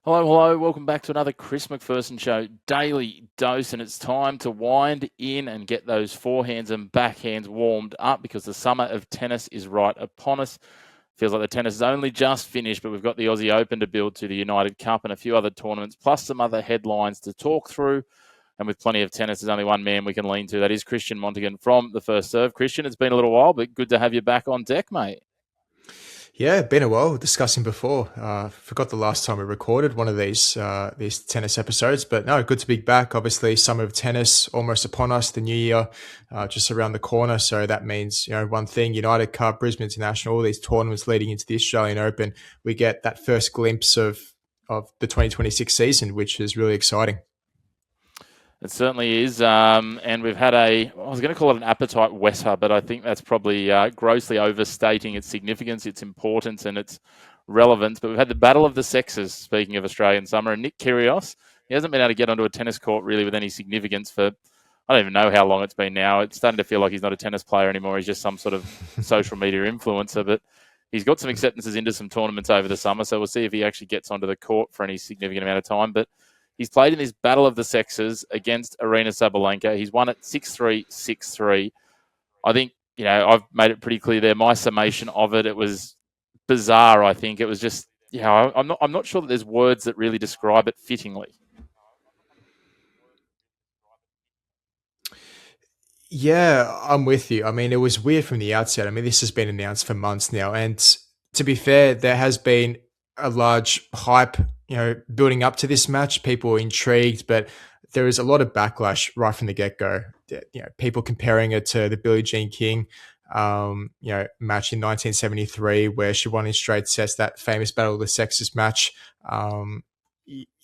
Hello, hello. Welcome back to another Chris McPherson Show daily dose, and it's time to wind in and get those forehands and backhands warmed up because the summer of tennis is right upon us. Feels like the tennis is only just finished, but we've got the Aussie Open to build to, the United Cup, and a few other tournaments, plus some other headlines to talk through. And with plenty of tennis, there's only one man we can lean to. That is Christian Montegan from the First Serve. Christian, it's been a little while, but good to have you back on deck, mate. Yeah, been a while discussing before. Forgot the last time we recorded one of these tennis episodes, but no, good to be back. Obviously, summer of tennis almost upon us. The new year just around the corner, so that means one thing: United Cup, Brisbane International, all these tournaments leading into the Australian Open. We get that first glimpse of the 2026 season, which is really exciting. It certainly is. And we've had I was going to call it an appetite whetter, but I think that's probably grossly overstating its significance, its importance, and its relevance. But we've had the battle of the sexes, speaking of Australian summer, and Nick Kyrgios, he hasn't been able to get onto a tennis court really with any significance for, I don't even know how long it's been now. It's starting to feel like he's not a tennis player anymore. He's just some sort of social media influencer, but he's got some acceptances into some tournaments over the summer, so we'll see if he actually gets onto the court for any significant amount of time. But he's played in this battle of the sexes against Aryna Sabalenka. He's won it 6-3, 6-3. I think, I've made it pretty clear there. My summation of it, it was bizarre, I think. It was just, I'm not sure that there's words that really describe it fittingly. Yeah, I'm with you. I mean, it was weird from the outset. I mean, this has been announced for months now. And to be fair, there has been a large hype, building up to this match. People were intrigued, but there is a lot of backlash right from the get-go. People comparing it to the Billie Jean King, match in 1973 where she won in straight sets, that famous Battle of the Sexes match. Um,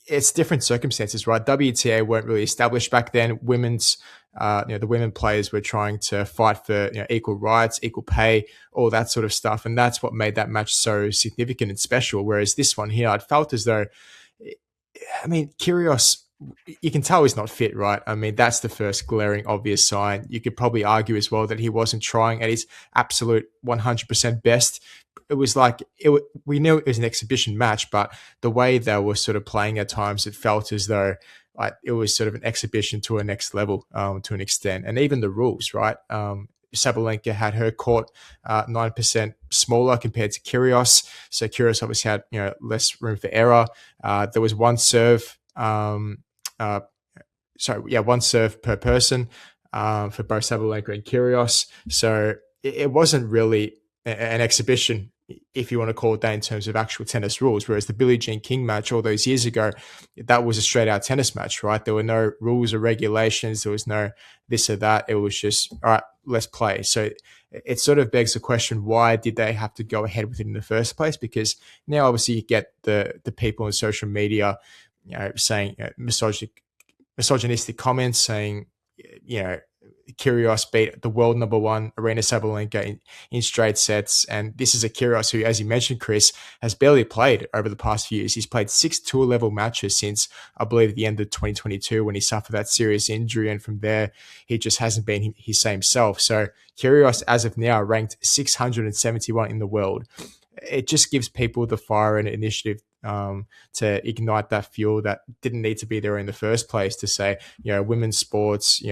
it's different circumstances, right? WTA weren't really established back then. The women players were trying to fight for equal rights, equal pay, all that sort of stuff, and that's what made that match so significant and special. Whereas this one here, I felt as though, I mean, Kyrgios, you can tell he's not fit, right? I mean, that's the first glaring obvious sign. You could probably argue as well that he wasn't trying at his absolute 100% best. It was like we knew it was an exhibition match, but the way they were sort of playing at times, it felt as though like it was sort of an exhibition to a next level, to an extent. And even the rules, right? Sabalenka had her court 9% smaller compared to Kyrgios, so Kyrgios obviously had less room for error. There was one serve. Uh, one serve per person for both Sabalenka and Kyrgios. So it wasn't really an exhibition, if you want to call it that, in terms of actual tennis rules. Whereas the Billie Jean King match all those years ago, that was a straight out tennis match, right? There were no rules or regulations. There was no this or that. It was just, all right, let's play. So it sort of begs the question, why did they have to go ahead with it in the first place? Because now obviously you get the people on social media, saying misogynistic comments, saying, Kyrgios beat the world number one Aryna Sabalenka in straight sets. And this is a Kyrgios who, as you mentioned, Chris, has barely played over the past few years. He's played 6 tour-level matches since, I believe, the end of 2022 when he suffered that serious injury. And from there, he just hasn't been his same self. So Kyrgios, as of now, ranked 671 in the world. It just gives people the fire and initiative to ignite that fuel that didn't need to be there in the first place, to say, women's sports,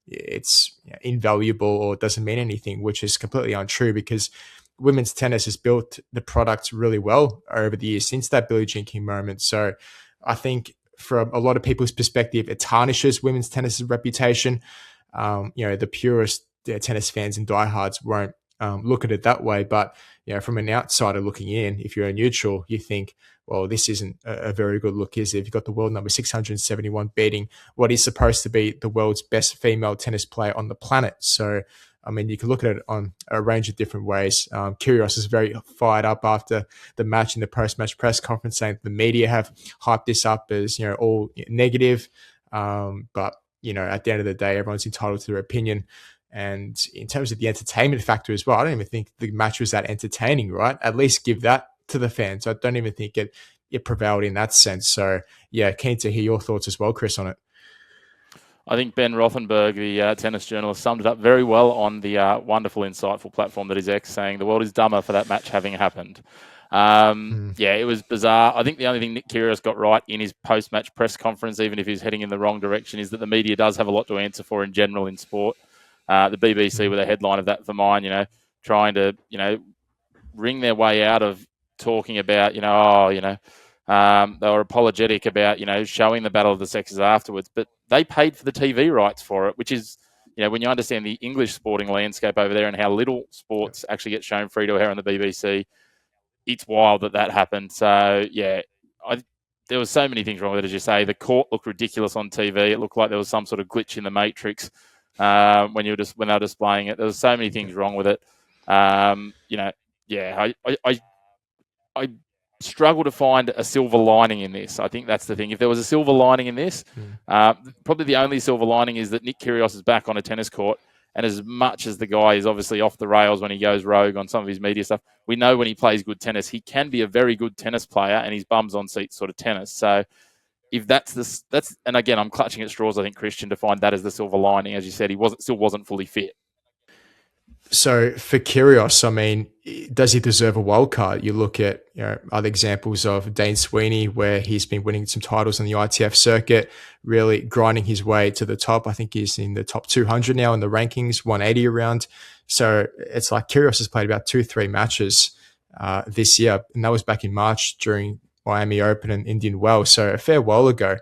it's invaluable or doesn't mean anything, which is completely untrue, because women's tennis has built the product really well over the years since that Billie Jean King moment. So I think from a lot of people's perspective, it tarnishes women's tennis's reputation. The purest tennis fans and diehards won't look at it that way. But from an outsider looking in, if you're a neutral, you think, well, this isn't a very good look, is it? If you've got the world number 671 beating what is supposed to be the world's best female tennis player on the planet. So, I mean, you can look at it on a range of different ways. Kyrgios is very fired up after the match in the post-match press conference, saying the media have hyped this up as, all negative. But, at the end of the day, everyone's entitled to their opinion. And in terms of the entertainment factor as well, I don't even think the match was that entertaining, right? At least give that to the fans. I don't even think it prevailed in that sense. So, yeah, keen to hear your thoughts as well, Chris, on it. I think Ben Rothenberg, the tennis journalist, summed it up very well on the wonderful, insightful platform that is X, saying the world is dumber for that match having happened. Mm. Yeah, it was bizarre. I think the only thing Nick Kyrgios got right in his post-match press conference, even if he's heading in the wrong direction, is that the media does have a lot to answer for in general in sport. The BBC Mm. with a headline of that for mine, trying to, wring their way out of talking about, they were apologetic about, showing the Battle of the Sexes afterwards, but they paid for the TV rights for it, which is, when you understand the English sporting landscape over there and how little Yep. sports actually get shown free to air on the BBC, it's wild that happened. So, yeah, there was so many things wrong with it, as you say. The court looked ridiculous on TV. It looked like there was some sort of glitch in the matrix when they were displaying it. There was so many things Yep. wrong with it. Yeah, I struggle to find a silver lining in this. I think that's the thing. If there was a silver lining in this, Mm. probably the only silver lining is that Nick Kyrgios is back on a tennis court. And as much as the guy is obviously off the rails when he goes rogue on some of his media stuff, we know when he plays good tennis, he can be a very good tennis player, and he's bums on seats sort of tennis. So if and again, I'm clutching at straws, I think, Christian, to find that as the silver lining. As you said, still wasn't fully fit. So for Kyrgios, I mean, does he deserve a wild card? You look at other examples of Dane Sweeney, where he's been winning some titles on the ITF circuit, really grinding his way to the top. I think he's in the top 200 now in the rankings, 180 around. So it's like Kyrgios has played about 2-3 matches this year, and that was back in March during Miami Open and Indian Wells, so a fair while ago.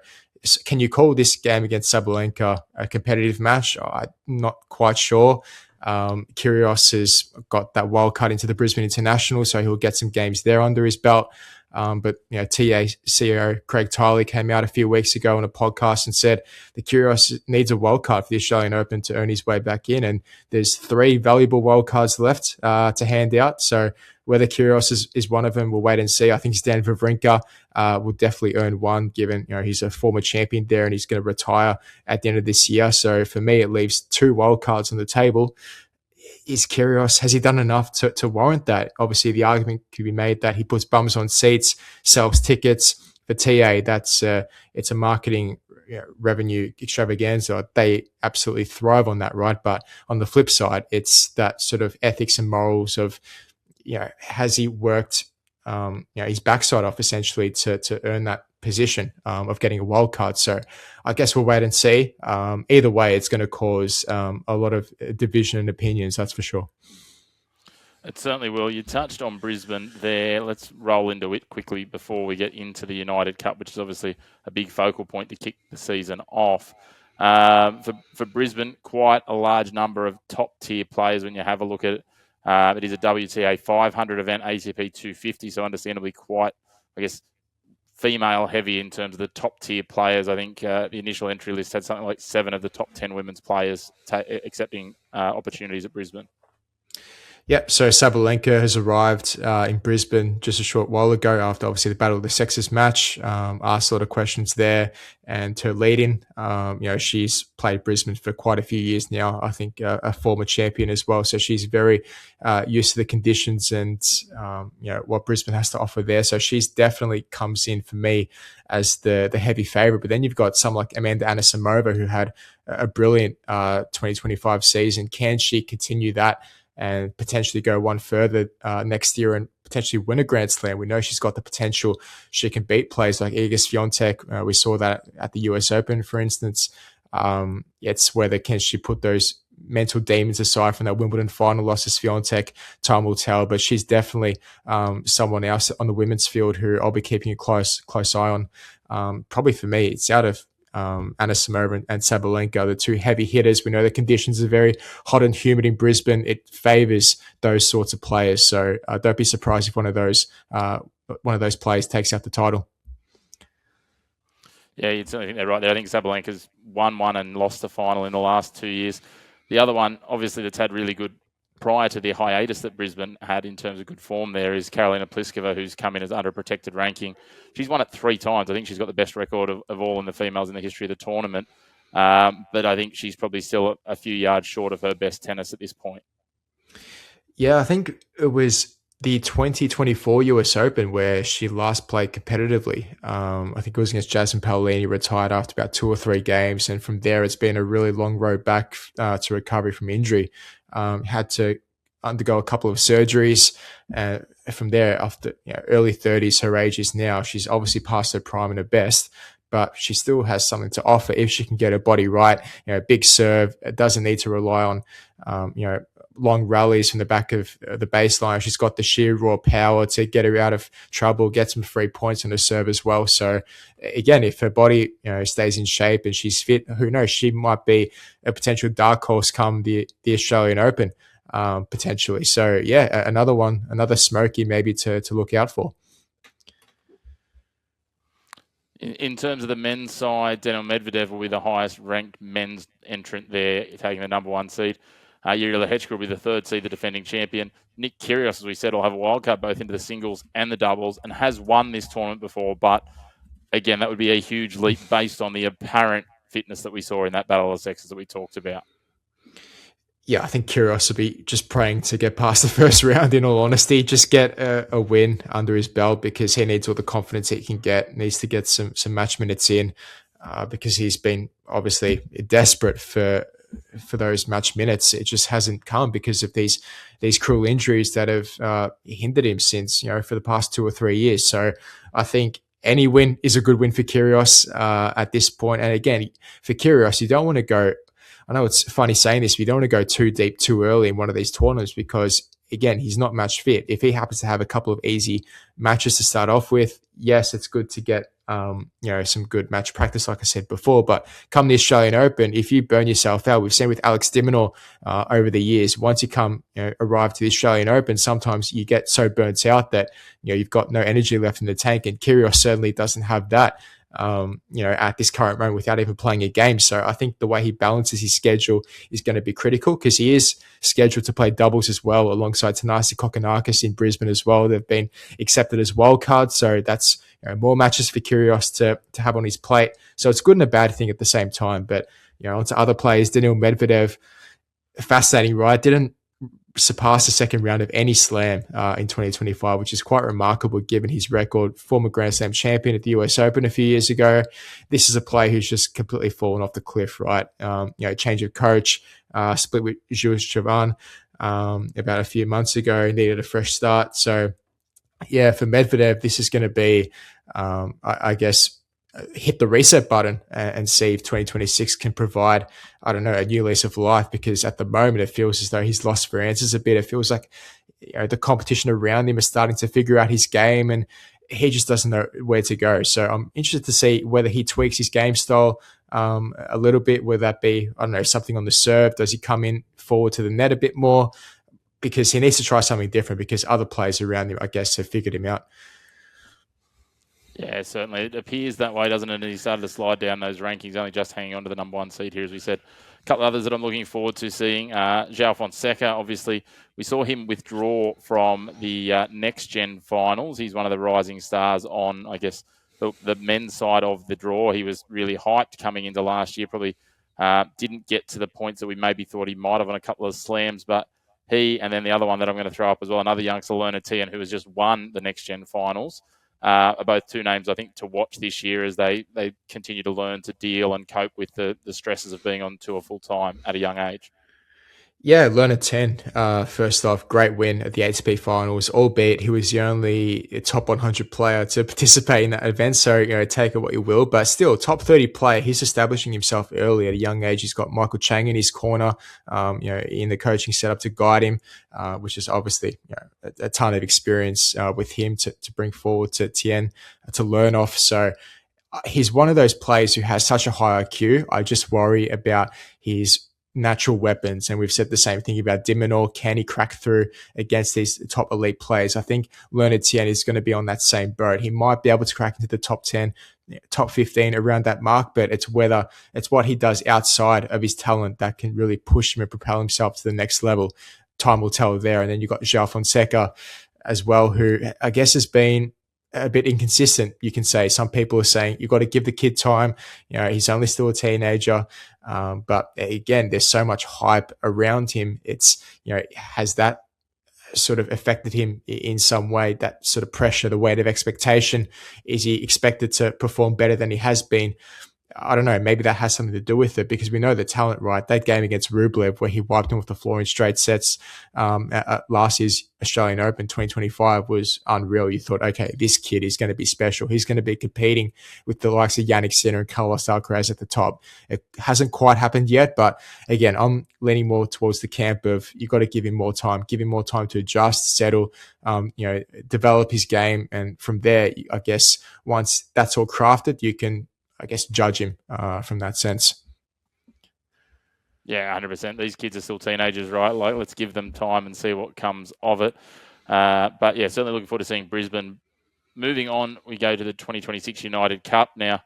Can you call this game against Sabalenka a competitive match? I'm not quite sure. Kyrgios has got that wild card into the Brisbane International, so he'll get some games there under his belt. But TA CEO Craig Tiley came out a few weeks ago on a podcast and said the Kyrgios needs a wild card for the Australian Open to earn his way back in, and there's 3 valuable wild cards left to hand out. So whether Kyrgios is one of them, we'll wait and see. I think Stan Wawrinka will definitely earn one, given he's a former champion there and he's going to retire at the end of this year. So for me, it leaves 2 wild cards on the table. Is Kyrgios, has he done enough to warrant that? Obviously, the argument could be made that he puts bums on seats, sells tickets. For TA, it's a marketing revenue extravaganza. They absolutely thrive on that, right? But on the flip side, it's that sort of ethics and morals of, has he worked his backside off essentially to earn that position of getting a wild card. So I guess we'll wait and see. Either way, it's going to cause a lot of division and opinions, that's for sure. It certainly will. You touched on Brisbane there. Let's roll into it quickly before we get into the United Cup, which is obviously a big focal point to kick the season off. For Brisbane, quite a large number of top-tier players when you have a look at it. It is a WTA 500 event, ATP 250, so understandably quite, I guess, female heavy in terms of the top tier players. I think the initial entry list had something like 7 of the top 10 women's players accepting opportunities at Brisbane. Yep, so Sabalenka has arrived in Brisbane just a short while ago after obviously the Battle of the Sexes match. Asked a lot of questions there, and her lead-in, she's played Brisbane for quite a few years now. I think a former champion as well, so she's very used to the conditions and what Brisbane has to offer there. So she's definitely comes in for me as the heavy favourite. But then you've got someone like Amanda Anisimova, who had a brilliant 2025 season. Can she continue that and potentially go one further next year and potentially win a Grand Slam? We know she's got the potential. She can beat players like Iga Swiatek. We saw that at the US Open, for instance. It's whether can she put those mental demons aside from that Wimbledon final loss to Swiatek. Time will tell, but she's definitely someone else on the women's field who I'll be keeping a close eye on. Probably for me, it's out of Anisimova and Sabalenka, the 2 heavy hitters. We know the conditions are very hot and humid in Brisbane. It favours those sorts of players. So don't be surprised if one of those players takes out the title. Yeah, you'd certainly think they're right there. I think Sabalenka's won one and lost the final in the last 2 years. The other one, obviously, that's had really good prior to the hiatus that Brisbane had in terms of good form there is Karolina Pliskova, who's come in as under a protected ranking. She's won it 3 times. I think she's got the best record of all in the females in the history of the tournament. But I think she's probably still a few yards short of her best tennis at this point. Yeah, I think it was the 2024 US Open where she last played competitively. I think it was against Jasmine Paolini, retired after about 2 or 3 games. And from there, it's been a really long road back to recovery from injury. Had to undergo a couple of surgeries. From there, after early 30s, her age is now. She's obviously past her prime and her best, but she still has something to offer if she can get her body right. Big serve. It doesn't need to rely on, long rallies from the back of the baseline. She's got the sheer raw power to get her out of trouble, get some free points on her serve as well. So again, if her body stays in shape and she's fit, who knows? She might be a potential dark horse come the Australian Open, potentially. So yeah, another smoky maybe to look out for. In terms of the men's side, Daniil Medvedev will be the highest ranked men's entrant there, taking the number 1 seed. Yuri Lehechka will be the 3rd seed, the defending champion. Nick Kyrgios, as we said, will have a wildcard both into the singles and the doubles and has won this tournament before. But again, that would be a huge leap based on the apparent fitness that we saw in that battle of the sexes that we talked about. Yeah, I think Kyrgios will be just praying to get past the first round, in all honesty. Just get a win under his belt, because he needs all the confidence he can get, needs to get some match minutes in, because he's been obviously desperate for those match minutes. It just hasn't come because of these cruel injuries that have hindered him since, for the past 2 or 3 years. So I think any win is a good win for Kyrgios at this point. And again, for Kyrgios, you don't want to go, I know it's funny saying this, but you don't want to go too deep too early in one of these tournaments, because again, he's not match fit. If he happens to have a couple of easy matches to start off with, yes, it's good to get some good match practice, like I said before. But come the Australian Open, if you burn yourself out, we've seen with Alex de Minaur over the years, once you arrive to the Australian Open, sometimes you get so burnt out that you've got no energy left in the tank, and Kyrgios certainly doesn't have that. At this current moment without even playing a game. So I think the way he balances his schedule is going to be critical, because he is scheduled to play doubles as well alongside Thanasi Kokkinakis in Brisbane as well. They've been accepted as wildcards. So that's more matches for Kyrgios to have on his plate. So it's good and a bad thing at the same time. But onto other players, Daniil Medvedev, fascinating, right? Didn't surpassed the second round of any slam in 2025, which is quite remarkable given his record. Former Grand Slam champion at the US Open a few years ago. This is a player who's just completely fallen off the cliff, right? Change of coach, split with Jules Chavan about a few months ago, needed a fresh start. So yeah, for Medvedev, this is going to be, I guess, hit the reset button and see if 2026 can provide, a new lease of life, because at the moment it feels as though he's lost for answers a bit. It feels like the competition around him is starting to figure out his game, and he just doesn't know where to go. So I'm interested to see whether he tweaks his game style a little bit, whether that be, something on the serve. Does he come in forward to the net a bit more? Because he needs to try something different, because other players around him, I guess, have figured him out. Yeah, certainly. It appears that way, doesn't it? And he started to slide down those rankings, only just hanging on to the number 1 seed here, as we said. A couple of others that I'm looking forward to seeing. João Fonseca, obviously, we saw him withdraw from the next-gen finals. He's one of the rising stars on, I guess, the men's side of the draw. He was really hyped coming into last year, probably didn't get to the points that we maybe thought he might have on a couple of slams, but he, and then the other one that I'm going to throw up as well, another youngster, Lerner Tien, who has just won the next-gen finals. Are both two names, I think, to watch this year as they continue to learn to deal and cope with the stresses of being on tour full-time at a young age. Yeah, Lerner 10, first off, great win at the ATP finals, albeit he was the only top 100 player to participate in that event. So, take it what you will, but still top 30 player. He's establishing himself early at a young age. He's got Michael Chang in his corner, in the coaching setup to guide him, which is obviously a ton of experience with him to bring forward to Tien to learn off. So, he's one of those players who has such a high IQ. I just worry about his natural weapons, and we've said the same thing about de Minaur. Can he crack through against these top elite players? I think Lerner Tien is going to be on that same boat. He might be able to crack into the top 10, top 15, around that mark, but it's what he does outside of his talent that can really push him and propel himself to the next level. Time will tell there. And then you've got João Fonseca as well, who I guess has been a bit inconsistent, you can say. Some people are saying you've got to give the kid time. He's only still a teenager. But again, there's so much hype around him. It's, has that sort of affected him in some way, that sort of pressure, the weight of expectation? Is he expected to perform better than he has been I don't know, maybe that has something to do with it because we know the talent, right? That game against Rublev where he wiped him off the floor in straight sets at last year's Australian Open 2025 was unreal. You thought, okay, this kid is going to be special. He's going to be competing with the likes of Yannick Sinner and Carlos Alcaraz at the top. It hasn't quite happened yet, but again, I'm leaning more towards the camp of you got to give him more time to adjust, settle, develop his game. And from there, I guess once that's all crafted, you can judge him from that sense. Yeah, 100%. These kids are still teenagers, right? Like, let's give them time and see what comes of it. But yeah, certainly looking forward to seeing Brisbane. Moving on, we go to the 2026 United Cup. Now,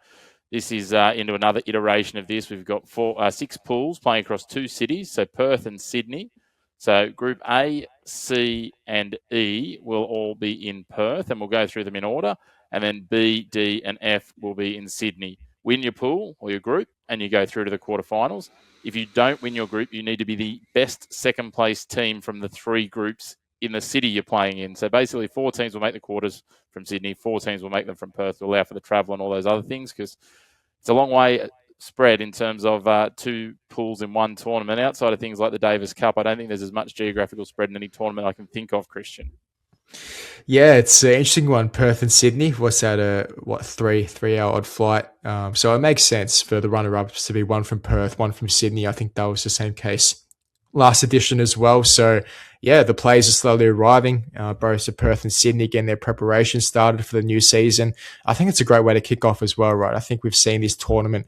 this is into another iteration of this. We've got six pools playing across two cities, so Perth and Sydney. So Group A, C, and E will all be in Perth, and we'll go through them in order. And then B, D, and F will be in Sydney. Win your pool or your group, and you go through to the quarterfinals. If you don't win your group, you need to be the best second place team from the three groups in the city you're playing in. So basically, 4 teams will make the quarters from Sydney, 4 teams will make them from Perth to allow for the travel and all those other things, because it's a long way spread in terms of 2 pools in one tournament. Outside of things like the Davis Cup, I don't think there's as much geographical spread in any tournament I can think of, Christian. Yeah, it's an interesting one. Perth and Sydney. What's that? 3 hour odd flight. So it makes sense for the runner-ups to be one from Perth, one from Sydney. I think that was the same case last edition as well. So yeah, the players are slowly arriving. Both to Perth and Sydney getting their preparation started for the new season. I think it's a great way to kick off as well, right? I think we've seen this tournament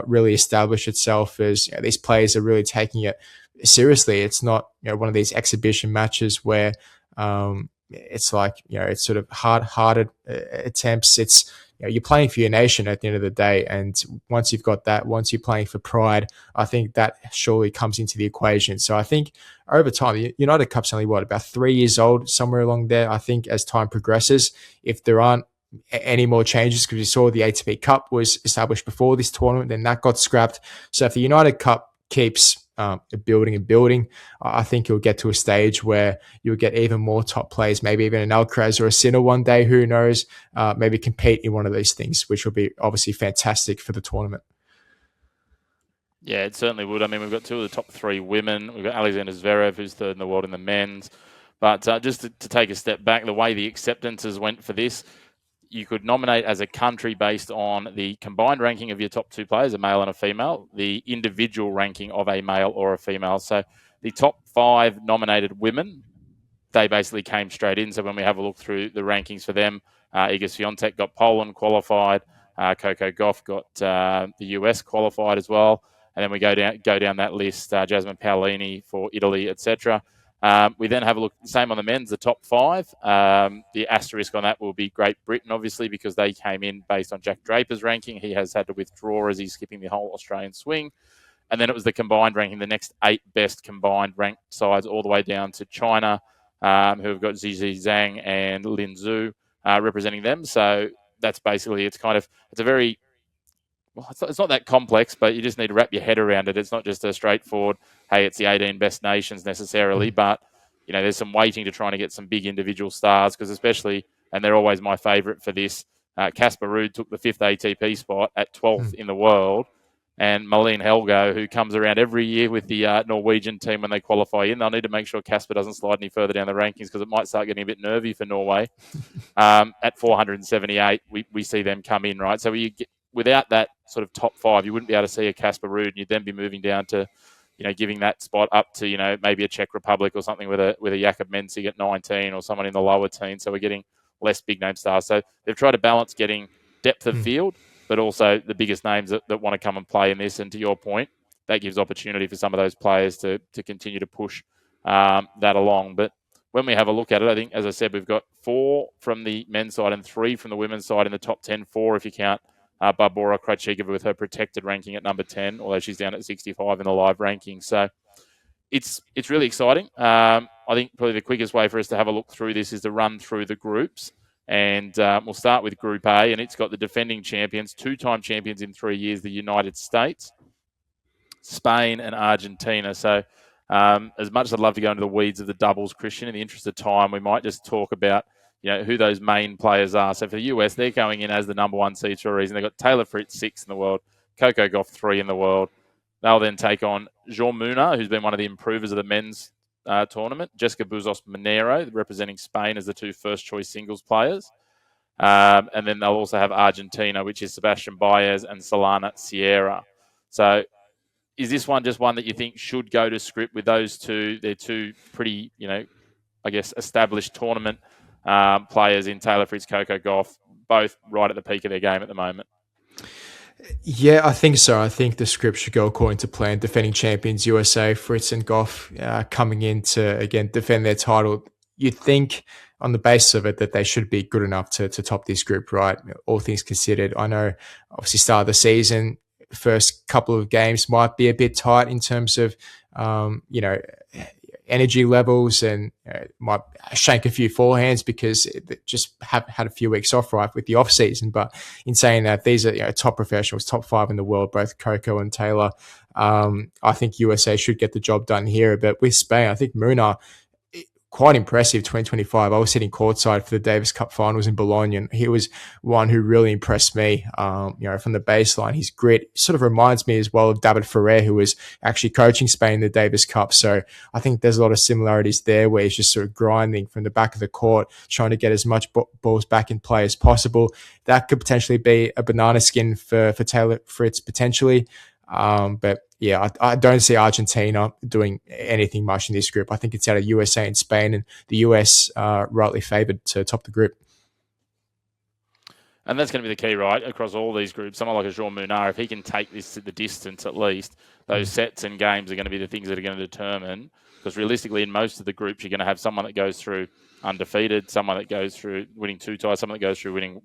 really establish itself as these players are really taking it seriously. It's not one of these exhibition matches where it's like it's sort of hard-hearted attempts. It's you're playing for your nation at the end of the day, and once you've got that, once you're playing for pride, I think that surely comes into the equation. So I think over time, the United Cup's only about 3 years old, somewhere along there. I think as time progresses, if there aren't any more changes, because we saw the ATP Cup was established before this tournament, then that got scrapped. So if the United Cup keeps building and building, I think you'll get to a stage where you'll get even more top players, maybe even an Alcaraz or a Sinner one day, who knows, maybe compete in one of these things, which will be obviously fantastic for the tournament. Yeah, it certainly would. I mean, we've got 2 of the top 3 women. We've got Alexander Zverev, who's 3rd in the world in the men's. But just to take a step back, the way the acceptances went for this, you could nominate as a country based on the combined ranking of your top 2 players, a male and a female, the individual ranking of a male or a female. So the top 5 nominated women, they basically came straight in. So when we have a look through the rankings for them, Iga Swiatek got Poland qualified, Coco Gauff got the US qualified as well, and then we go down that list, Jasmine Paolini for Italy, etc. We then have a look, same on the men's, the top 5. The asterisk on that will be Great Britain, obviously, because they came in based on Jack Draper's ranking. He has had to withdraw as he's skipping the whole Australian swing. And then it was the combined ranking, the next 8 best combined ranked sides, all the way down to China, who have got Zizi Zhang and Lin Zhu representing them. So that's basically, it's a very, well, it's not that complex, but you just need to wrap your head around it. It's not just a straightforward, hey, it's the 18 best nations necessarily, but there's some weighting to trying to get some big individual stars, because especially, and they're always my favourite for this, Casper Ruud took the 5th ATP spot at 12th in the world, and Malene Helgo, who comes around every year with the Norwegian team when they qualify in, they'll need to make sure Casper doesn't slide any further down the rankings, because it might start getting a bit nervy for Norway. At 478, we see them come in, right? So without that sort of top 5, you wouldn't be able to see a Casper Ruud, and you'd then be moving down to, giving that spot up to, maybe a Czech Republic or something with a Jakub Mensing at 19 or someone in the lower teens. So we're getting less big name stars. So they've tried to balance getting depth of field, but also the biggest names that want to come and play in this. And to your point, that gives opportunity for some of those players to continue to push that along. But when we have a look at it, I think, as I said, we've got 4 from the men's side and 3 from the women's side in the top 10, 4 if you count Barbora Krejcikova with her protected ranking at number 10, although she's down at 65 in the live ranking. So it's really exciting. I think probably the quickest way for us to have a look through this is to run through the groups. And we'll start with Group A, and it's got the defending champions, 2-time champions in 3 years, the United States, Spain, and Argentina. So as much as I'd love to go into the weeds of the doubles, Christian, in the interest of time, we might just talk about who those main players are. So for the US, they're going in as the number 1 seed for a reason. They've got Taylor Fritz, 6th in the world, Coco Gauff 3 in the world. They'll then take on Jean Muna, who's been one of the improvers of the men's tournament. Jessica Buzos Monero, representing Spain as the two first-choice singles players. And then they'll also have Argentina, which is Sebastian Baez and Solana Sierra. So is this one just one that you think should go to script with those two? They're two pretty, I guess, established tournament players in Taylor Fritz, Coco Gauff, both right at the peak of their game at the moment. Yeah, I think so. I think the script should go according to plan. Defending champions USA, Fritz and Gauff, coming in to, again, defend their title. You'd think on the basis of it that they should be good enough to top this group, right? All things considered. I know, obviously, start of the season, first couple of games might be a bit tight in terms of, energy levels, and might shank a few forehands because it just have had a few weeks off, right, with the off season. But in saying that, these are top professionals, top 5 in the world, both Coco and Taylor. I think USA should get the job done here. But with Spain, I think Muna, quite impressive 2025. I was sitting courtside for the Davis Cup finals in Bologna, and he was one who really impressed me. From the baseline, his grit sort of reminds me as well of David Ferrer, who was actually coaching Spain in the Davis Cup. So I think there's a lot of similarities there, where he's just sort of grinding from the back of the court, trying to get as much balls back in play as possible. That could potentially be a banana skin for Taylor Fritz, potentially. But yeah, I don't see Argentina doing anything much in this group. I think it's out of USA and Spain, and the US rightly favoured to top the group. And that's going to be the key, right, across all these groups. Someone like a Jean Muna, if he can take this to the distance at least, those sets and games are going to be the things that are going to determine. Because realistically, in most of the groups, you're going to have someone that goes through undefeated, someone that goes through winning 2 ties, someone that goes through winning,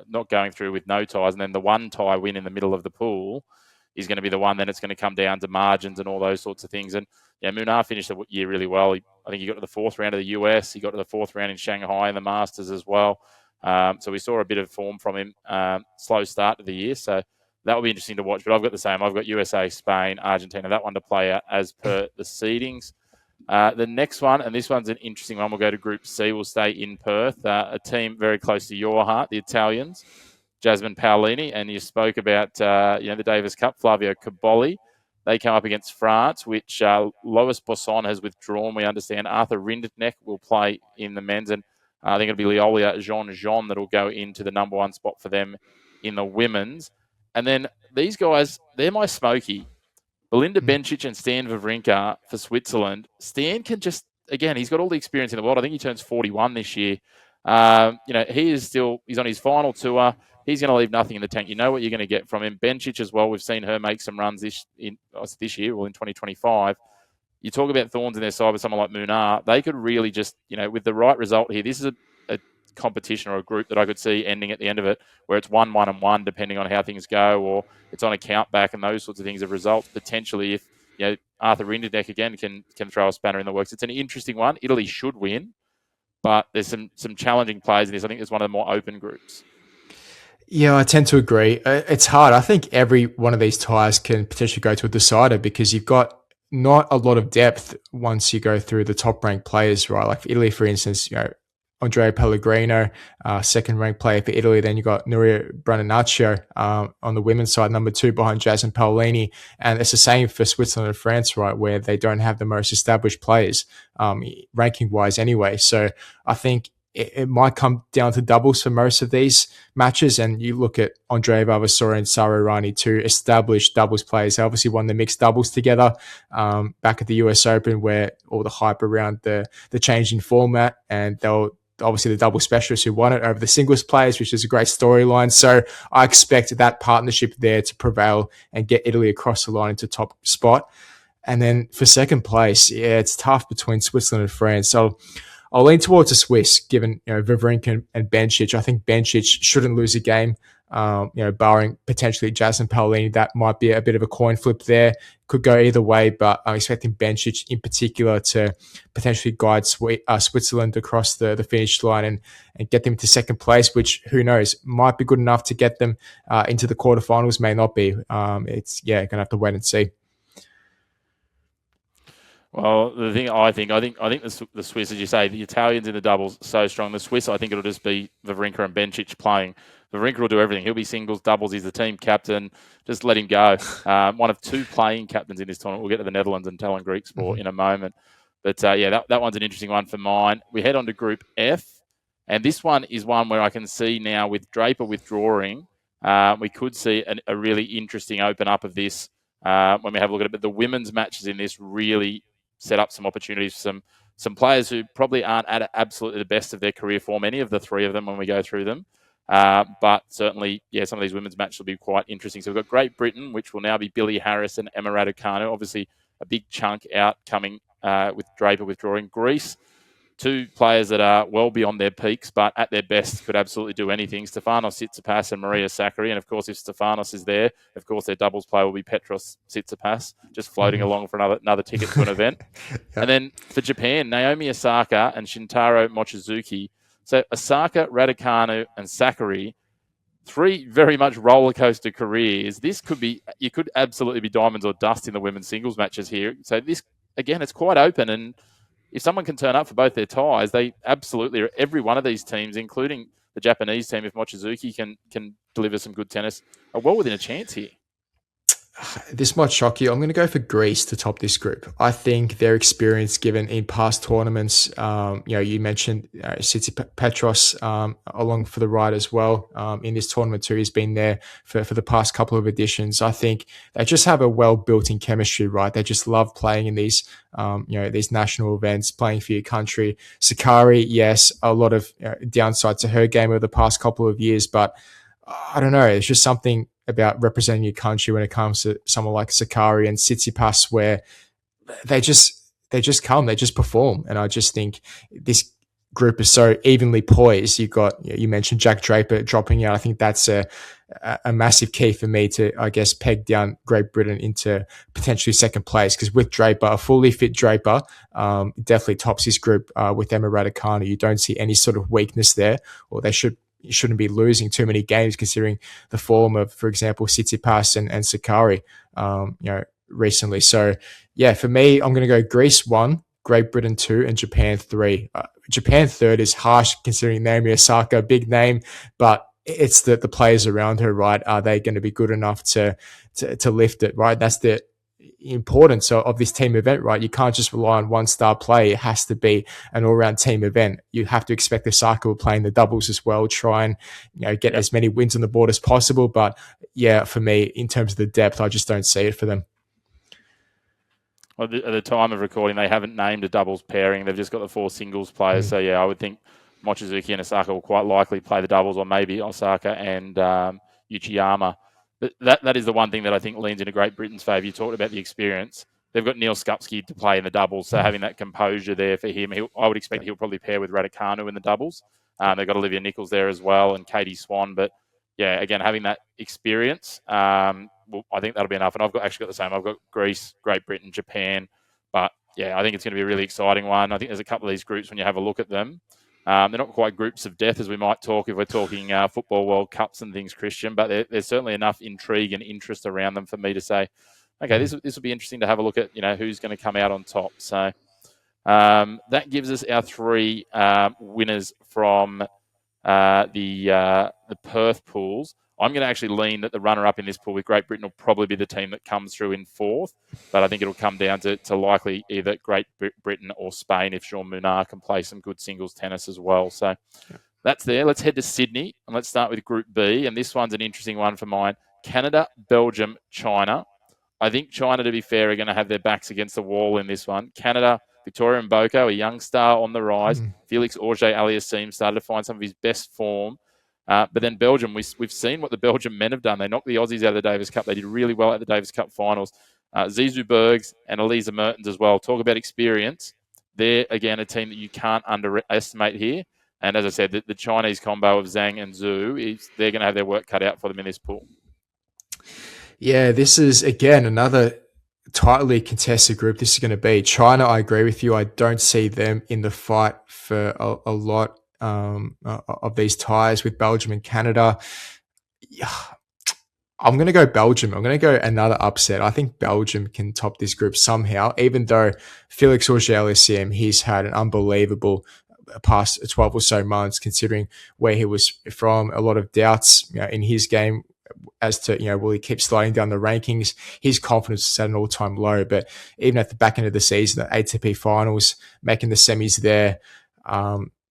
not going through with no ties, and then the 1 tie win in the middle of the pool is going to be the one. Then it's going to come down to margins and all those sorts of things. And Munar finished the year really well. I think he got to the 4th round of the US. He got to the 4th round in Shanghai in the Masters as well. So we saw a bit of form from him. Slow start to the year. So that will be interesting to watch. But I've got the same. I've got USA, Spain, Argentina. That one to play out as per the seedings. The next one, and this one's an interesting one, we'll go to Group C. We'll stay in Perth. A team very close to your heart, the Italians. Jasmine Paolini, and you spoke about the Davis Cup, Flavio Caboli. They come up against France, which Lois Bosson has withdrawn. We understand Arthur Rinderknecht will play in the men's, and I think it'll be Leolia Jean that will go into the number 1 spot for them in the women's. And then these guys, they're my smoky. Belinda Bencic and Stan Wawrinka for Switzerland. Stan can just, again, he's got all the experience in the world. I think he turns 41 this year. He's on his final tour. He's going to leave nothing in the tank. You know what you're going to get from him. Bencic as well. We've seen her make some runs this year, in 2025. You talk about thorns in their side with someone like Munar. They could really just, with the right result here, this is a competition or a group that I could see ending at the end of it where it's 1-1-1, depending on how things go, or it's on a count back and those sorts of things of results. Potentially, if Arthur Rinderknecht again can throw a spanner in the works. It's an interesting one. Italy should win, but there's some challenging players in this. I think it's one of the more open groups. Yeah, I tend to agree. It's hard. I think every one of these ties can potentially go to a decider because you've got not a lot of depth once you go through the top ranked players, right? Like for Italy, for instance, Andrea Pellegrino, second ranked player for Italy. Then you got Nuria Branaccio on the women's side, number 2 behind Jasmine Paolini. And it's the same for Switzerland and France, right, where they don't have the most established players, ranking wise anyway. So I think it might come down to doubles for most of these matches. And you look at Andrea Vavasora and Sara Rani, 2 established doubles players. They obviously won the mixed doubles together back at the US Open, where all the hype around the change in format, and they'll obviously the double specialists who won it over the singles players, which is a great storyline. So I expect that partnership there to prevail and get Italy across the line into top spot. And then for second place, it's tough between Switzerland and France. So I'll lean towards the Swiss, given Wawrinka and Bencic. I think Bencic shouldn't lose a game. Barring potentially Jasmine Paolini, that might be a bit of a coin flip there. Could go either way, but I'm expecting Bencic in particular to potentially guide Switzerland across the finish line and get them to second place, which, who knows, might be good enough to get them into the quarterfinals, may not be. It's going to have to wait and see. Well, the thing I think the Swiss, as you say, the Italians in the doubles so strong. The Swiss, I think it'll just be Wawrinka and Bencic playing. Wawrinka will do everything. He'll be singles, doubles. He's the team captain. Just let him go. One of two playing captains in this tournament. We'll get to the Netherlands and Talon Greek sport in a moment. But yeah, that one's an interesting one for mine. We head on to Group F, and this one is one where I can see now with Draper withdrawing, we could see a really interesting open up of this when we have a look at it. But the women's matches in this really set up some opportunities for some players who probably aren't at absolutely the best of their career form, any of the three of them when we go through them. But certainly, yeah, some of these women's matches will be quite interesting. So we've got Great Britain, which will now be Billy Harris and Emma Raducanu. Obviously, a big chunk out coming with Draper withdrawing. Greece, two players that are well beyond their peaks, but at their best could absolutely do anything. Stefanos Tsitsipas and Maria Sakkari. And of course, if Stefanos is there, of course, their doubles player will be Petros Tsitsipas, just floating along for another ticket to an event. Yep. And then for Japan, Naomi Osaka and Shintaro Mochizuki. So Osaka, Raducanu, and Sakkari, three very much roller coaster careers. This could be, you could absolutely be diamonds or dust in the women's singles matches here. So this, again, it's quite open, and if someone can turn up for both their ties, they absolutely are. Every one of these teams, including the Japanese team, if Mochizuki can deliver some good tennis, are well within a chance here. This might shock you. I'm going to go for Greece to top this group. I think their experience given in past tournaments, you mentioned Petros along for the ride as well in this tournament too. He's been there for the past couple of editions. I think they just have a well-built-in chemistry, right? They just love playing in these, these national events, playing for your country. Sakkari, yes, a lot of downside to her game over the past couple of years, but I don't know. It's just something about representing your country when it comes to someone like Sakkari and Tsitsipas, where they just they just perform, and I just think this group is so evenly poised. You mentioned Jack Draper dropping out. I think that's a massive key for me to, I guess, peg down Great Britain into potentially second place, because with Draper, a fully fit Draper definitely tops his group with Emma Raducanu. You don't see any sort of weakness there, or they shouldn't be losing too many games considering the form of, for example, Tsitsipas and Sakkari, recently. So, yeah, for me, I'm going to go Greece 1, Great Britain 2, and Japan 3. Japan 3rd is harsh considering Naomi Osaka, big name, but it's the players around her, right? Are they going to be good enough to lift it, right? That's the importance of this team event, right? You can't just rely on one star play. It has to be an all-round team event. You have to expect Osaka will play in the doubles as well, try and get as many wins on the board as possible. But yeah, for me, in terms of the depth, I just don't see it for them. Well, at the time of recording, they haven't named a doubles pairing. They've just got the four singles players. So yeah, I would think Mochizuki and Osaka will quite likely play the doubles, or maybe Osaka and Uchiyama. But that is the one thing that I think leans into Great Britain's favour. You talked about the experience. They've got Neil Skupski to play in the doubles, so having that composure there for him, I would expect he'll probably pair with Raducanu in the doubles. They've got Olivia Nichols there as well and Katie Swan. But yeah, again, having that experience, I think that'll be enough. And I've actually got the same. I've got Greece, Great Britain, Japan. But yeah, I think it's going to be a really exciting one. I think there's a couple of these groups when you have a look at them. They're not quite groups of death as we might talk if we're talking football World Cups and things, Christian, but there's certainly enough intrigue and interest around them for me to say, okay, this will be interesting to have a look at, who's going to come out on top. So that gives us our three winners from the Perth pools. I'm going to actually lean that the runner-up in this pool with Great Britain will probably be the team that comes through in fourth, but I think it'll come down to likely either Great Britain or Spain if Jean Mounard can play some good singles tennis as well. So that's there. Let's head to Sydney, and let's start with Group B, and this one's an interesting one for mine. Canada, Belgium, China. I think China, to be fair, are going to have their backs against the wall in this one. Canada, Victoria Mboko, a young star on the rise. Felix Auger-Aliassime started to find some of his best form. But then Belgium, we've seen what the Belgian men have done. They knocked the Aussies out of the Davis Cup. They did really well at the Davis Cup finals. Zizou Bergs and Elisa Mertens as well. Talk about experience. They're, again, a team that you can't underestimate here. And as I said, the Chinese combo of Zhang and Zhu, they're going to have their work cut out for them in this pool. Yeah, this is, again, another tightly contested group. This is going to be China. I agree with you. I don't see them in the fight for a lot of these ties with Belgium and Canada. I'm going to go Belgium. I'm going to go another upset. I think Belgium can top this group somehow, even though Felix Auger-Aliassime, he's had an unbelievable past 12 or so months, considering where he was from. A lot of doubts, in his game as to, will he keep sliding down the rankings? His confidence is at an all-time low, but even at the back end of the season, the ATP finals, making the semis there,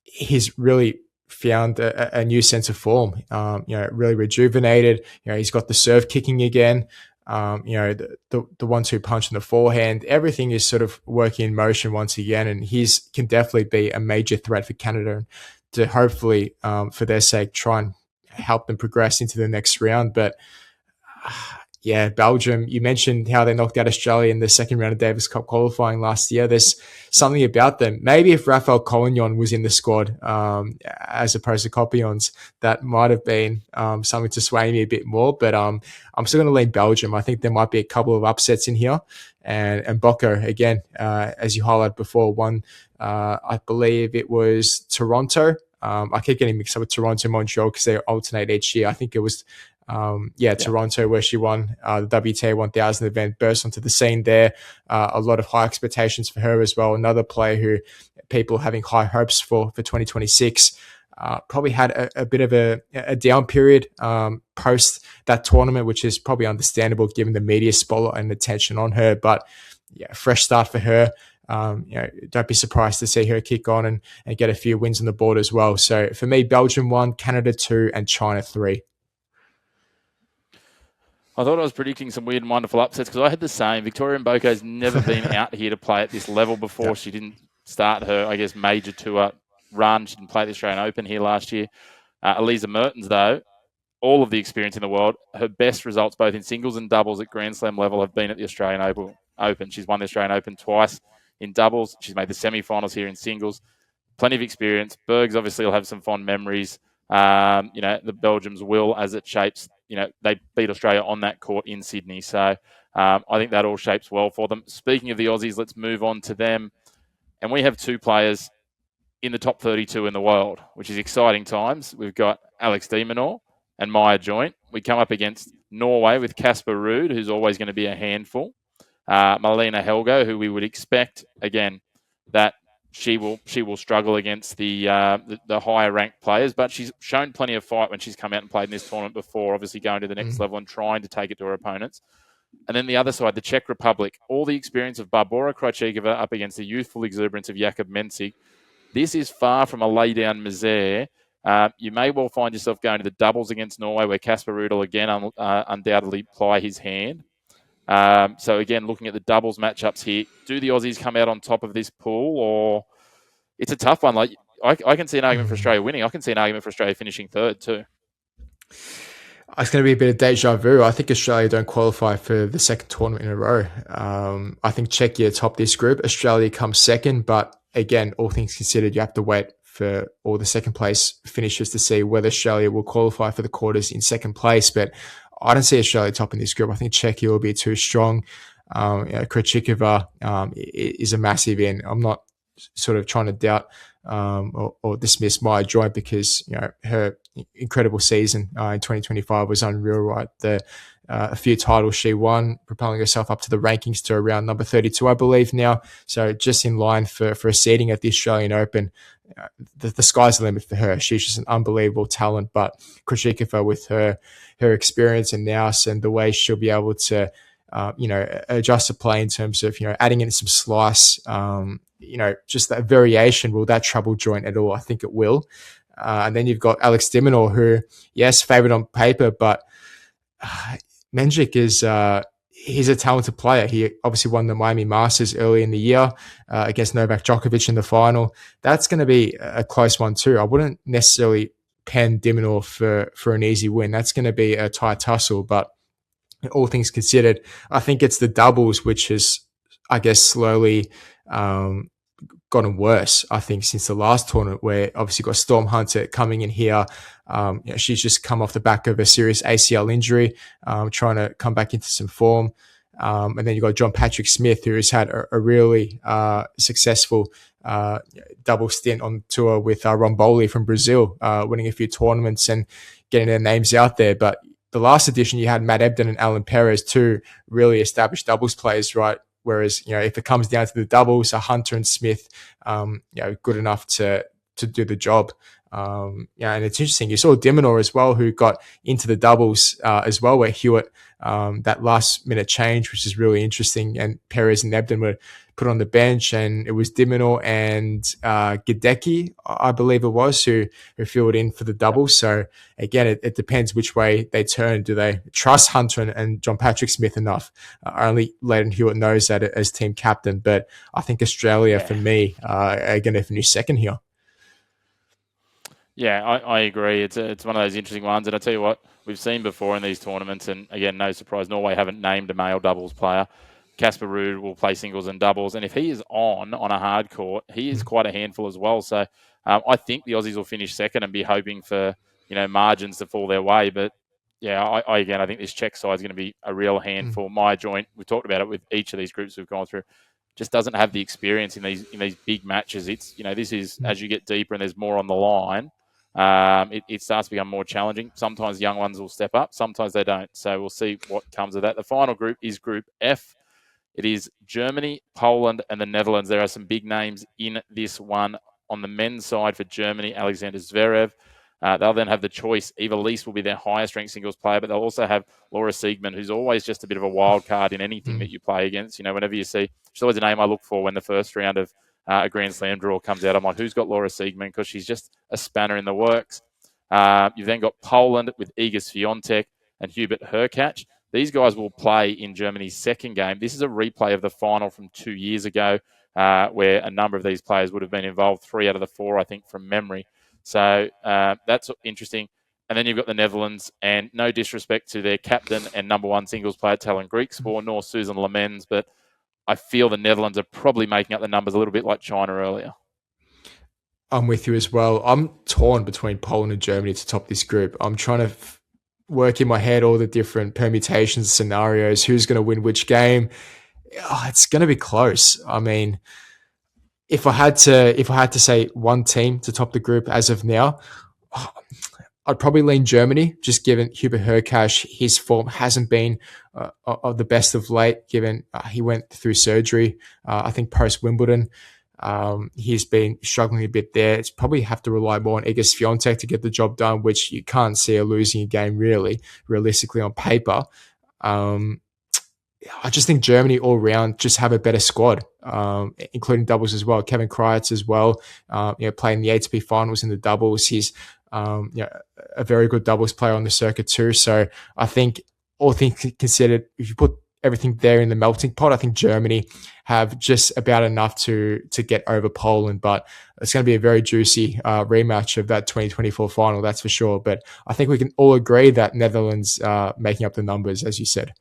he's really found a new sense of form, really rejuvenated. He's got the serve kicking again. The 1-2 punch in the forehand, everything is sort of working in motion once again, and he's can definitely be a major threat for Canada to hopefully, for their sake, try and help them progress into the next round. But yeah, Belgium, you mentioned how they knocked out Australia in the second round of Davis Cup qualifying last year. There's something about them. Maybe if Raphael Collignon was in the squad, as opposed to Copions, that might have been something to sway me a bit more. But I'm still going to lean Belgium. I think there might be a couple of upsets in here. And Bocco, again, as you highlighted before, won, I believe it was Toronto. I keep getting mixed up with Toronto and Montreal because they alternate each year. I think it was Toronto, where she won the WTA 1000 event, burst onto the scene there. A lot of high expectations for her as well. Another player who people are having high hopes for 2026. Probably had a bit of a down period post that tournament, which is probably understandable given the media spotlight and attention on her. But yeah, fresh start for her. Don't be surprised to see her kick on and get a few wins on the board as well. So for me, Belgium 1, Canada 2, and China 3. I thought I was predicting some weird and wonderful upsets because I had the same. Victoria Mboko's never been out here to play at this level before. Yep. She didn't start her, I guess, major tour run. She didn't play the Australian Open here last year. Elisa Mertens, though, all of the experience in the world. Her best results, both in singles and doubles at Grand Slam level, have been at the Australian Open. She's won the Australian Open twice in doubles. She's made the semi-finals here in singles. Plenty of experience. Bergs obviously will have some fond memories. The Belgians will, as it shapes. They beat Australia on that court in Sydney. So I think that all shapes well for them. Speaking of the Aussies, let's move on to them. And we have two players in the top 32 in the world, which is exciting times. We've got Alex de Minaur and Maya Joint. We come up against Norway with Casper Ruud, who's always going to be a handful. Malena Helga, who we would expect, again, that she will struggle against the higher ranked players, but she's shown plenty of fight when she's come out and played in this tournament before, obviously going to the next level and trying to take it to her opponents. And then the other side, the Czech Republic, all the experience of Barbora Krejcikova up against the youthful exuberance of Jakub Mensik. This is far from a lay-down misère. You may well find yourself going to the doubles against Norway, where Casper Ruud will again undoubtedly ply his hand. So again, looking at the doubles matchups here, do the Aussies come out on top of this pool, or it's a tough one? Like I can see an argument for Australia winning. I can see an argument for Australia finishing third too. It's going to be a bit of deja vu. I think Australia don't qualify for the second tournament in a row. I think Czechia top this group. Australia comes second, but again, all things considered, you have to wait for all the second place finishers to see whether Australia will qualify for the quarters in second place. But I don't see Australia topping this group. I think Czechia will be too strong. Krejcikova is a massive in. I'm not sort of trying to doubt or dismiss Maya Joint because her incredible season in 2025 was unreal. Right, a few titles she won, propelling herself up to the rankings to around number 32, I believe now. So just in line for a seating at the Australian Open. The sky's the limit for her. She's just an unbelievable talent. But Krejcikova, with her experience and nous and the way she'll be able to, adjust the play in terms of, adding in some slice, just that variation. Will that trouble Joint at all? I think it will. And then you've got Alex de Minaur, who, yes, favoured on paper, but Menjik is he's a talented player. He obviously won the Miami Masters early in the year against Novak Djokovic in the final. That's going to be a close one too. I wouldn't necessarily pen de Minaur for an easy win. That's going to be a tight tussle, but all things considered, I think it's the doubles which has, I guess, slowly gotten worse, I think, since the last tournament, where obviously got Storm Hunter coming in here. She's just come off the back of a serious ACL injury, trying to come back into some form. And then you've got John Patrick Smith, who has had a really successful double stint on tour with Romboli from Brazil, winning a few tournaments and getting their names out there. But the last edition, you had Matt Ebden and Alan Perez, two really established doubles players, right? Whereas, if it comes down to the doubles, a Hunter and Smith, good enough to do the job. And it's interesting. You saw Dimonor as well, who got into the doubles as well, where Hewitt, that last minute change, which is really interesting, and Perez and Ebden were put on the bench, and it was Dimonor and Gadecki, I believe it was, who filled in for the doubles. So again, it depends which way they turn. Do they trust Hunter and John Patrick Smith enough? Only Leighton Hewitt knows that as team captain, but I think Australia, for me, are going to finish second here. Yeah, I agree. It's one of those interesting ones. And I tell you what, we've seen before in these tournaments, and again, no surprise, Norway haven't named a male doubles player. Casper Ruud will play singles and doubles. And if he is on a hard court, he is quite a handful as well. So I think the Aussies will finish second and be hoping for, margins to fall their way. But yeah, I think this Czech side is going to be a real handful. My joint, we've talked about it with each of these groups we've gone through, just doesn't have the experience in these big matches. It's, this is, as you get deeper and there's more on the line, it starts to become more challenging. Sometimes young ones will step up, sometimes they don't. So we'll see what comes of that. The final group is Group F. It is Germany, Poland, and the Netherlands. There are some big names in this one. On the men's side for Germany, Alexander Zverev. They'll then have the choice. Eva Lees will be their highest ranked singles player, but they'll also have Laura Siegmund, who's always just a bit of a wild card in anything that you play against. Whenever you see, she's always a name I look for when the first round of a Grand Slam draw comes out. I'm like, who's got Laura Siegmund? Because she's just a spanner in the works. You've then got Poland with Iga Swiatek and Hubert Hurkacz. These guys will play in Germany's second game. This is a replay of the final from 2 years ago, where a number of these players would have been involved, 3 out of the 4, I think, from memory. So that's interesting. And then you've got the Netherlands, and no disrespect to their captain and number one singles player, Talon Griekspoor, nor Susan Lemens, but I feel the Netherlands are probably making up the numbers a little bit like China earlier. I'm with you as well. I'm torn between Poland and Germany to top this group. I'm trying to work in my head all the different permutations, scenarios, who's going to win which game. It's going to be close. I mean, if I had to say one team to top the group as of now, I'd probably lean Germany, just given Hubert Hurkacz, his form hasn't been of the best of late, given he went through surgery, I think post-Wimbledon. He's been struggling a bit there. It's probably have to rely more on Iga Swiatek to get the job done, which you can't see her losing a game realistically on paper. I just think Germany all round just have a better squad, including doubles as well. Kevin Kreiz as well, playing the ATP finals in the doubles. He's a very good doubles player on the circuit too. So I think all things considered, if you put everything there in the melting pot, I think Germany have just about enough to get over Poland. But it's going to be a very juicy rematch of that 2024 final, that's for sure. But I think we can all agree that Netherlands making up the numbers, as you said.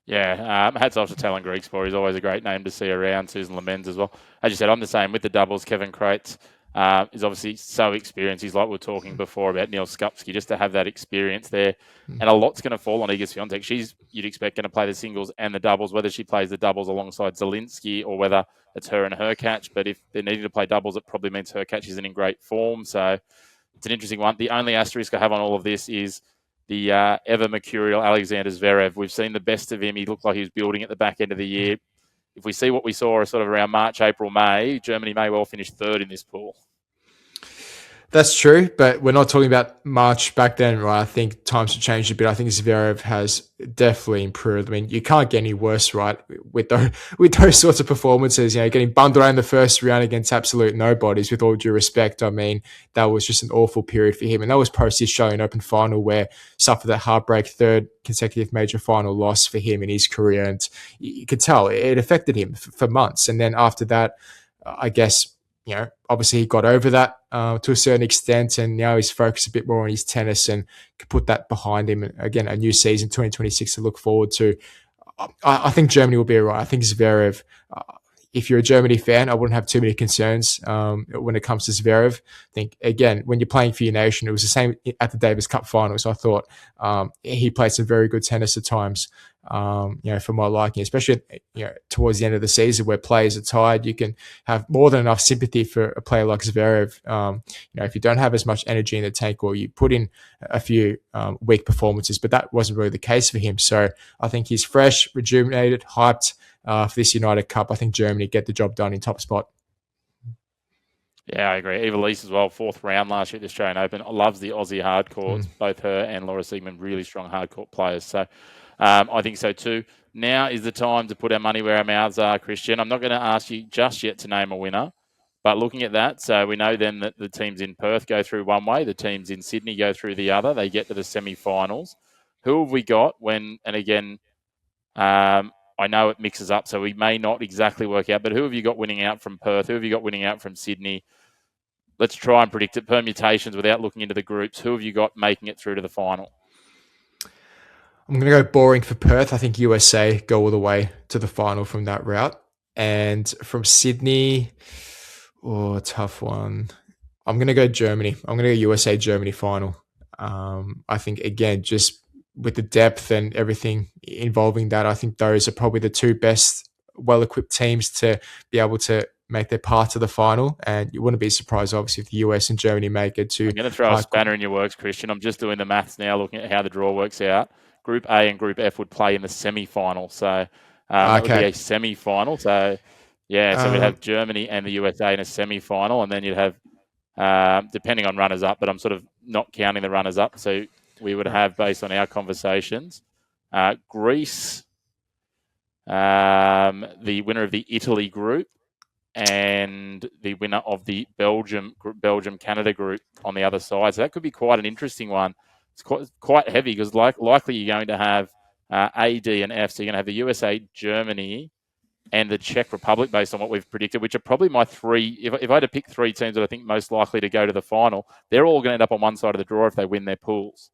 Yeah, hats off to Talon Griekspoor. He's always a great name to see around. Susan Lemens as well. As you said, I'm the same with the doubles. Kevin Kreiz is obviously so experienced. He's like we were talking before about Neil Skupski, just to have that experience there. And a lot's going to fall on Iga Swiatek. You'd expect, going to play the singles and the doubles, whether she plays the doubles alongside Zielinski or whether it's her and Hurkacz. But if they're needing to play doubles, it probably means Hurkacz isn't in great form. So it's an interesting one. The only asterisk I have on all of this is the ever mercurial Alexander Zverev. We've seen the best of him. He looked like he was building at the back end of the year. If we see what we saw sort of around March, April, May, Germany may well finish third in this pool. That's true, but we're not talking about March back then, right? I think times have changed a bit. I think Zverev has definitely improved. I mean, you can't get any worse, right? With those sorts of performances, getting bummed around the first round against absolute nobodies, with all due respect. I mean, that was just an awful period for him. And that was post the Australian Open final, where suffered that heartbreak third consecutive major final loss for him in his career. And you could tell it affected him for months. And then after that, I guess, obviously he got over that to a certain extent, and now he's focused a bit more on his tennis and can put that behind him. And again, a new season, 2026, to look forward to. I think Germany will be all right. I think Zverev, if you're a Germany fan, I wouldn't have too many concerns when it comes to Zverev. I think, again, when you're playing for your nation, it was the same at the Davis Cup finals. I thought he played some very good tennis at times. for my liking, especially towards the end of the season where players are tired. You can have more than enough sympathy for a player like Zverev. If you don't have as much energy in the tank, or you put in a few weak performances, but that wasn't really the case for him. So I think he's fresh, rejuvenated, hyped for this United Cup. I think Germany get the job done in top spot. Yeah, I agree. Eva Lees as well, 4th round last year at the Australian Open. Loves the Aussie hardcourts. Both her and Laura Siegemund, really strong hardcourt players. So I think so too. Now is the time to put our money where our mouths are, Christian. I'm not going to ask you just yet to name a winner, but looking at that, so we know then that the teams in Perth go through one way, the teams in Sydney go through the other. They get to the semi-finals. Who have we got when, and again, I know it mixes up, so we may not exactly work out, but who have you got winning out from Perth? Who have you got winning out from Sydney? Let's try and predict it. Permutations without looking into the groups. Who have you got making it through to the final? I'm going to go boring for Perth. I think USA go all the way to the final from that route. And from Sydney, tough one. I'm going to go Germany. I'm going to go USA-Germany final. I think, again, just with the depth and everything involving that, I think those are probably the two best well-equipped teams to be able to make their path to the final. And you wouldn't be surprised, obviously, if the US and Germany make it to... I'm going to throw a spanner in your works, Christian. I'm just doing the maths now, looking at how the draw works out. Group A and Group F would play in the semi-final. So that would be a semi-final. So, so we'd have Germany and the USA in a semi-final. And then you'd have, depending on runners-up, but I'm sort of not counting the runners-up. So we would have, based on our conversations, Greece, the winner of the Italy group, and the winner of the Belgium-Canada group on the other side. So that could be quite an interesting one. It's quite heavy because likely you're going to have A, D, and F. So you're going to have the USA, Germany, and the Czech Republic based on what we've predicted, which are probably my three. If I had to pick 3 teams that I think most likely to go to the final, they're all going to end up on one side of the draw if they win their pools.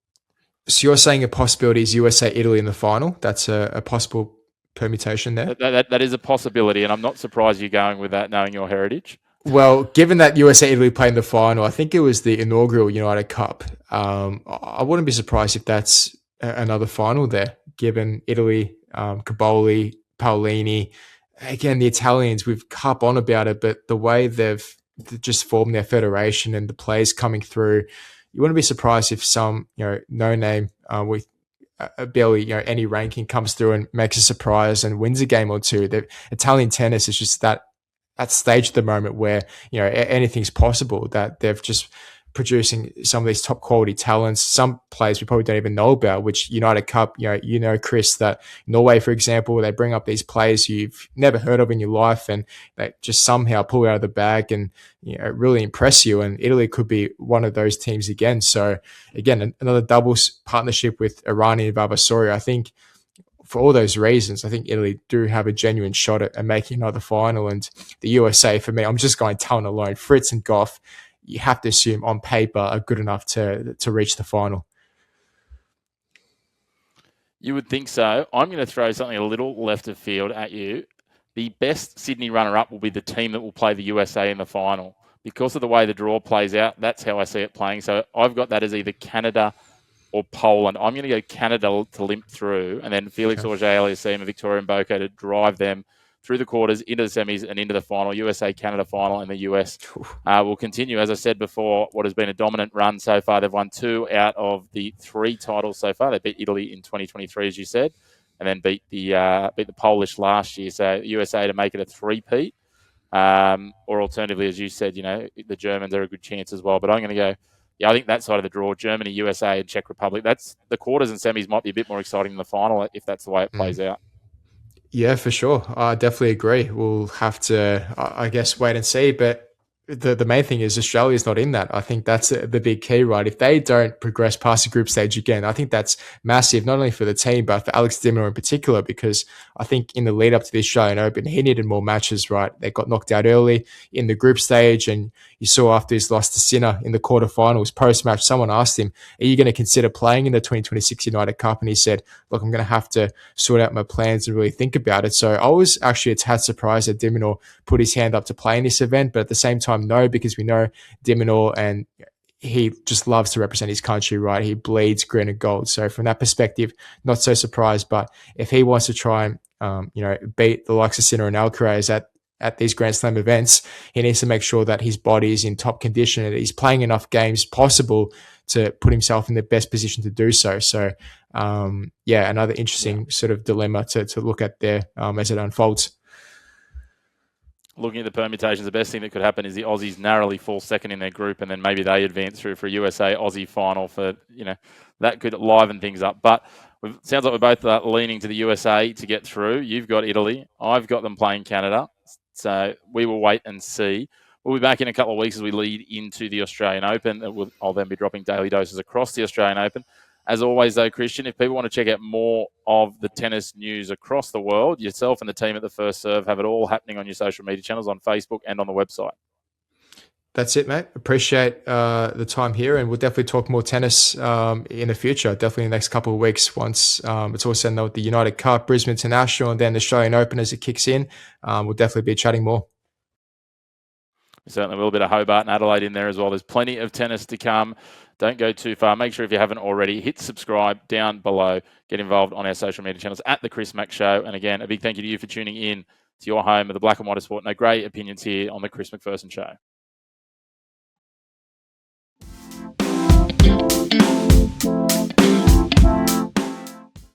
So you're saying a possibility is USA, Italy in the final? That's a possible permutation there? That is a possibility, and I'm not surprised you're going with that, knowing your heritage. Well, given that USA Italy played in the final, I think it was the inaugural United Cup. I wouldn't be surprised if that's another final there, given Italy, Caboli, Paolini. Again, the Italians, we've harped on about it, but the way they've just formed their federation and the players coming through, you wouldn't be surprised if some no name with barely any ranking comes through and makes a surprise and wins a game or two. The Italian tennis is just that stage at the moment where anything's possible, that they've just producing some of these top quality talents, some players we probably don't even know about, which United Cup, Chris, that Norway, for example, they bring up these players you've never heard of in your life and they just somehow pull out of the bag and really impress you. And Italy could be one of those teams again. So again, another doubles partnership with Irani and Vavasori. I think for all those reasons, I think Italy do have a genuine shot at making another final. And the USA, for me, I'm just going talent alone. Fritz and Goff, you have to assume on paper are good enough to reach the final. You would think so. I'm going to throw something a little left of field at you. The best Sydney runner-up will be the team that will play the USA in the final. Because of the way the draw plays out, that's how I see it playing. So I've got that as either Canada or Poland. I'm going to go Canada to limp through, and then Felix Auger-Aliassime and Victoria Mboko to drive them through the quarters, into the semis, and into the final. USA-Canada final, and the US will continue. As I said before, what has been a dominant run so far. They've won 2 out of the 3 titles so far. They beat Italy in 2023, as you said, and then beat the Polish last year. So USA to make it a 3-peat. Or alternatively, as you said, the Germans are a good chance as well. But I'm going to go, I think that side of the draw, Germany, USA, and Czech Republic, that's the quarters and semis might be a bit more exciting than the final if that's the way it plays out. Yeah, for sure. I definitely agree. We'll have to, I guess, wait and see. But the main thing is Australia's not in that. I think that's the big key, right? If they don't progress past the group stage again, I think that's massive, not only for the team, but for Alex de Minaur in particular, because I think in the lead up to the Australian Open, he needed more matches, right? They got knocked out early in the group stage, and you saw after his loss to Sinner in the quarterfinals, post-match, someone asked him, are you going to consider playing in the 2026 United Cup? And he said, look, I'm going to have to sort out my plans and really think about it. So I was actually a tad surprised that de Minaur put his hand up to play in this event, but at the same time, no, because we know de Minaur and he just loves to represent his country, right? He bleeds green and gold. So from that perspective, not so surprised. But if he wants to try and beat the likes of Sinner and Alcaraz at these Grand Slam events, he needs to make sure that his body is in top condition and that he's playing enough games possible to put himself in the best position to do so. So, another interesting sort of dilemma to look at there as it unfolds. Looking at the permutations, the best thing that could happen is the Aussies narrowly fall second in their group, and then maybe they advance through for a USA-Aussie final. That could liven things up. But it sounds like we're both leaning to the USA to get through. You've got Italy. I've got them playing Canada. So we will wait and see. We'll be back in a couple of weeks as we lead into the Australian Open. I'll then be dropping daily doses across the Australian Open. As always, though, Christian, if people want to check out more of the tennis news across the world, yourself and the team at the First Serve have it all happening on your social media channels on Facebook and on the website. That's it, mate. Appreciate the time here, and we'll definitely talk more tennis in the future, definitely in the next couple of weeks once it's all said and done with the United Cup, Brisbane International, and then the Australian Open as it kicks in. We'll definitely be chatting more. Certainly a little bit of Hobart and Adelaide in there as well. There's plenty of tennis to come. Don't go too far. Make sure if you haven't already, hit subscribe down below. Get involved on our social media channels at The Chris Mack Show. And again, a big thank you to you for tuning in to your home of the black and white of sport. No grey opinions here on The Chris McPherson Show.